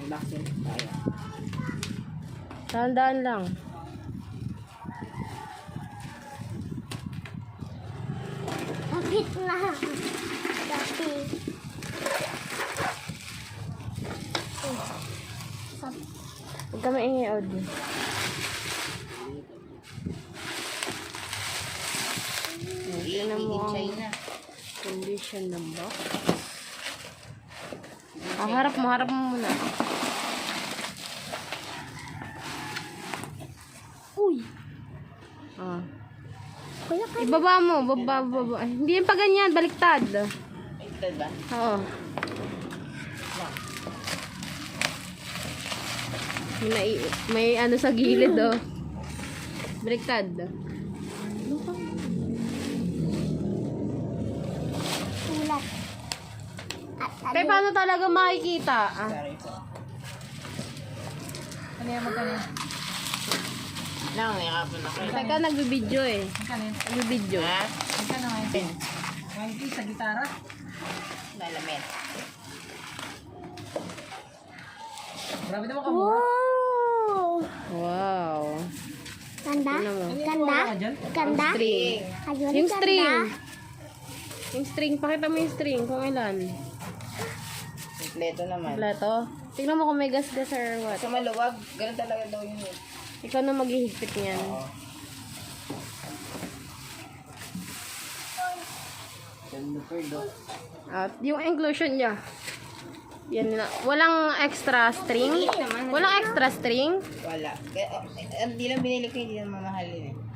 Unboxing tayo. Dahan-dahan lang. Kapit na. Dati. Huwag ka maingay, Audrey. Tignan mo ang China. condition ng box. Harap mo muna. Uy. Ah. Kuya ka. Ibaba mo, baba. Ay, hindi yan pa ganyan, baliktad. Ito ba? Oo. May ano sa gilid, oh. Baliktad. Sulat. At Pero paano talaga makikita? Ah. Sorry po. Ano yan magkano? Nakakapon ako. Teka, nagbibideo eh. Magkano yan? Nagbibideo. Ha? Magkano ngayon? 20 sa gitara? Lalamit. Grabe naman kamura. wow. Wow. Ganda? Ano mo? Ganda? Wala ka dyan? Ganda? String. Ayun, Yung ganda. string. Yung string, pakita mo yung string kung ilan. Kompleto naman. Kompleto. Tingnan mo kung may gas-gas or what. Sa maluwag, ganun talaga daw yun. Ikaw na maghihigpit niyan. Oo. At yung inclusion niya. Yan na. Walang extra string. Walang extra string. Wala. Hindi lang binili ko, hindi lang mamahalin eh.